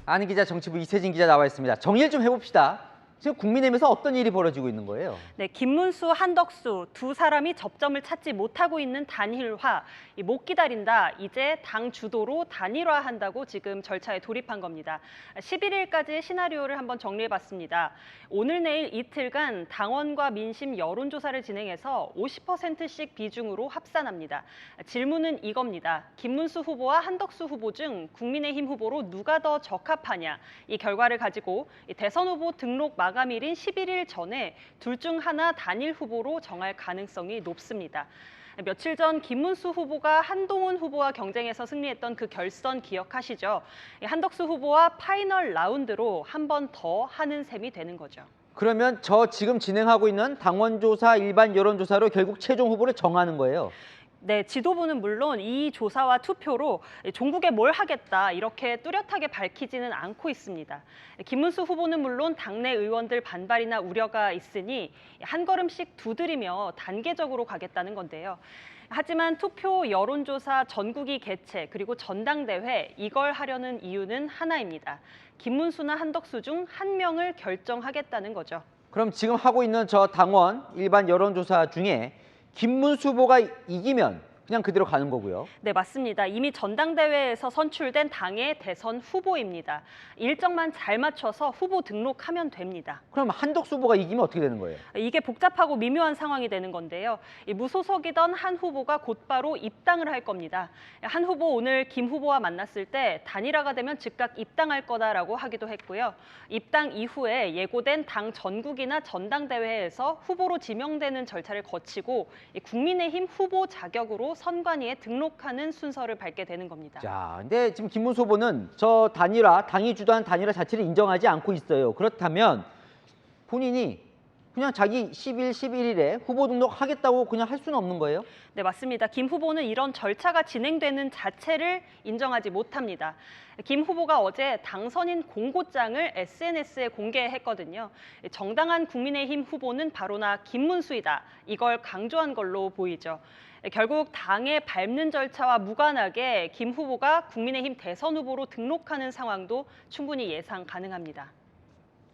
아는 기자, 정치부 이세진 기자 나와 있습니다. 정리를 좀 해봅시다. 지금 국민의힘에서 어떤 일이 벌어지고 있는 거예요? 네, 김문수, 한덕수 두 사람이 접점을 찾지 못하고 있는 단일화, 못 기다린다. 이제 당 주도로 단일화한다고 지금 절차에 돌입한 겁니다. 11일까지의 시나리오를 한번 정리해봤습니다. 오늘 내일 이틀간 당원과 민심 여론조사를 진행해서 50%씩 비중으로 합산합니다. 질문은 이겁니다. 김문수 후보와 한덕수 후보 중 국민의힘 후보로 누가 더 적합하냐. 이 결과를 가지고 대선 후보 등록 마감일인 11일 전에 둘 중 하나 단일 후보로 정할 가능성이 높습니다. 며칠 전 김문수 후보가 한동훈 후보와 경쟁해서 승리했던 그 결선 기억하시죠? 한덕수 후보와 파이널 라운드로 한 번 더 하는 셈이 되는 거죠. 그러면 저 지금 진행하고 있는 당원조사, 일반 여론조사로 결국 최종 후보를 정하는 거예요? 네, 지도부는 물론 이 조사와 투표로 종국에 뭘 하겠다 이렇게 뚜렷하게 밝히지는 않고 있습니다. 김문수 후보는 물론 당내 의원들 반발이나 우려가 있으니 한 걸음씩 두드리며 단계적으로 가겠다는 건데요. 하지만 투표, 여론조사, 전국위 개최, 그리고 전당대회 이걸 하려는 이유는 하나입니다. 김문수나 한덕수 중 한 명을 결정하겠다는 거죠. 그럼 지금 하고 있는 저 당원, 일반 여론조사 중에 김문수 후보가 이기면 그냥 그대로 가는 거고요. 네, 맞습니다. 이미 전당대회에서 선출된 당의 대선 후보입니다. 일정만 잘 맞춰서 후보 등록하면 됩니다. 그럼 한덕수 후보가 이기면 어떻게 되는 거예요? 이게 복잡하고 미묘한 상황이 되는 건데요. 무소속이던 한 후보가 곧바로 입당을 할 겁니다. 한 후보 오늘 김 후보와 만났을 때 단일화가 되면 즉각 입당할 거다라고 하기도 했고요. 입당 이후에 예고된 당 전국이나 전당대회에서 후보로 지명되는 절차를 거치고 국민의힘 후보 자격으로 선관위에 등록하는 순서를 밟게 되는 겁니다. 자, 근데 지금 김문수 후보는 저 단일화, 당이 주도한 단일화 자체를 인정하지 않고 있어요. 그렇다면 본인이 그냥 자기 10일, 11일에 후보 등록하겠다고 그냥 할 수는 없는 거예요? 네, 맞습니다. 김 후보는 이런 절차가 진행되는 자체를 인정하지 못합니다. 김 후보가 어제 당선인 공고장을 SNS에 공개했거든요. 정당한 국민의힘 후보는 바로나 김문수이다. 이걸 강조한 걸로 보이죠. 결국 당의 밟는 절차와 무관하게 김 후보가 국민의힘 대선 후보로 등록하는 상황도 충분히 예상 가능합니다.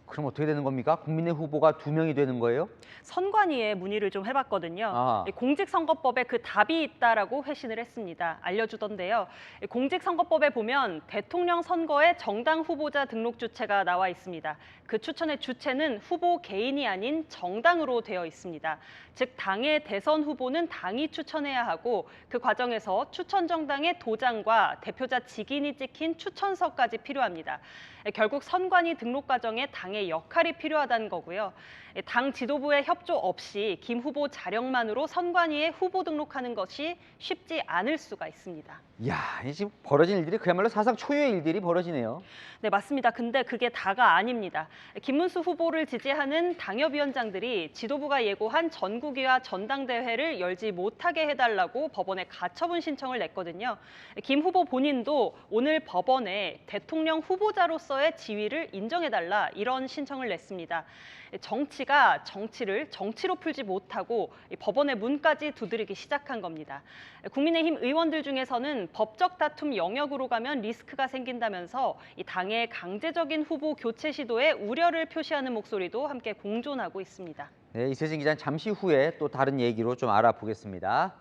그럼 어떻게 되는 겁니까? 국민의 후보가 2명이 되는 거예요? 선관위에 문의를 좀 해봤거든요. 아하. 공직선거법에 그 답이 있다라고 회신을 했습니다. 알려주던데요. 공직선거법에 보면 대통령 선거에 정당 후보자 등록 주체가 나와 있습니다. 그 추천의 주체는 후보 개인이 아닌 정당으로 되어 있습니다. 즉 당의 대선 후보는 당이 추천해야 하고 그 과정에서 추천 정당의 도장과 대표자 직인이 찍힌 추천서까지 필요합니다. 결국 선관위 등록 과정에 당의 역할이 필요하다는 거고요. 당 지도부의 협조 없이 김 후보 자력만으로 선관위에 후보 등록하는 것이 쉽지 않을 수가 있습니다. 이야, 지금 벌어진 일들이 그야말로 사상 초유의 일들이 벌어지네요. 네, 맞습니다. 근데 그게 다가 아닙니다. 김문수 후보를 지지하는 당협위원장들이 지도부가 예고한 전국위와 전당대회를 열지 못하게 해달라고 법원에 가처분 신청을 냈거든요. 김 후보 본인도 오늘 법원에 대통령 후보자로서의 지위를 인정해달라 이런 신청을 냈습니다. 정치가 정치를 정치로 풀지 못하고 법원의 문까지 두드리기 시작한 겁니다. 국민의힘 의원들 중에서는 법적 다툼 영역으로 가면 리스크가 생긴다면서 이 당의 강제적인 후보 교체 시도에 우려를 표시하는 목소리도 함께 공존하고 있습니다. 네, 이세진 기자는 잠시 후에 또 다른 얘기로 좀 알아보겠습니다.